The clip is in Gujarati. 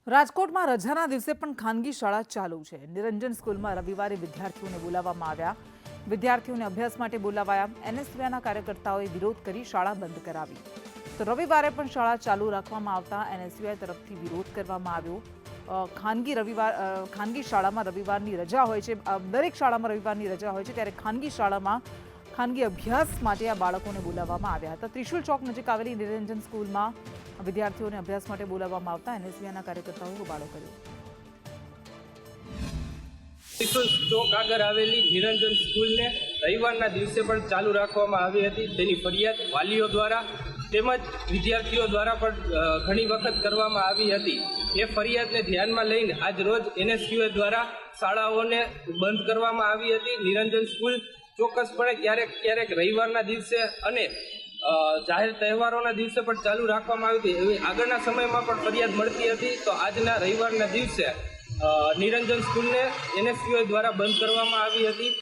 રાજકોટમાં રજાના દિવસે પણ ખાનગી શાળા ચાલુ છે। નિરંજન સ્કૂલમાં રવિવારે વિદ્યાર્થીઓને બોલાવવામાં આવ્યા। વિદ્યાર્થીઓને અભ્યાસ માટે બોલાવાયા। એનએસયુઆઈના કાર્યકર્તાઓએ વિરોધ કરી શાળા બંધ કરાવી। તો રવિવારે પણ શાળા ચાલુ રાખવામાં આવતા એનએસયુઆઈ તરફથી વિરોધ કરવામાં આવ્યો। ખાનગી શાળામાં રવિવારની રજા હોય છે, દરેક શાળામાં રવિવારની રજા હોય છે, ત્યારે ખાનગી શાળામાં ખાનગી અભ્યાસ માટે આ બાળકોને બોલાવવામાં આવ્યા હતા। ત્રિશુલ ચોક નજીક આવેલી નિરંજન સ્કૂલમાં વિદ્યાર્થીઓને અભ્યાસ માટે બોલાવવામાં આવતા એનએસયુઆઈના કાર્યકર્તાઓએ હોબાળો કર્યો। ત્રિશુલ ચોક આગળ આવેલી નિરંજન સ્કૂલને રવિવારના દિવસે પણ ચાલુ રાખવામાં આવી હતી। તેની ફરિયાદ વાલીઓ દ્વારા તેમજ વિદ્યાર્થીઓ દ્વારા પણ ઘણી વખત કરવામાં આવી હતી। એ ફરિયાદને ધ્યાનમાં લઈને આજ રોજ એનએસયુઆઈ દ્વારા શાળાઓને બંધ કરવામાં આવી હતી। નિરંજન સ્કૂલ ચોક્કસપણે ક્યારેક રવિવારના દિવસે અને જાહેર તહેવારોના દિવસે પણ ચાલુ રાખવામાં આવી હતી। એવી આગળના સમયમાં પણ ફરિયાદ મળતી હતી। તો આજના રવિવારના દિવસે નિરંજન સ્કૂલને એનએસયુઆઈ દ્વારા બંધ કરવામાં આવી હતી।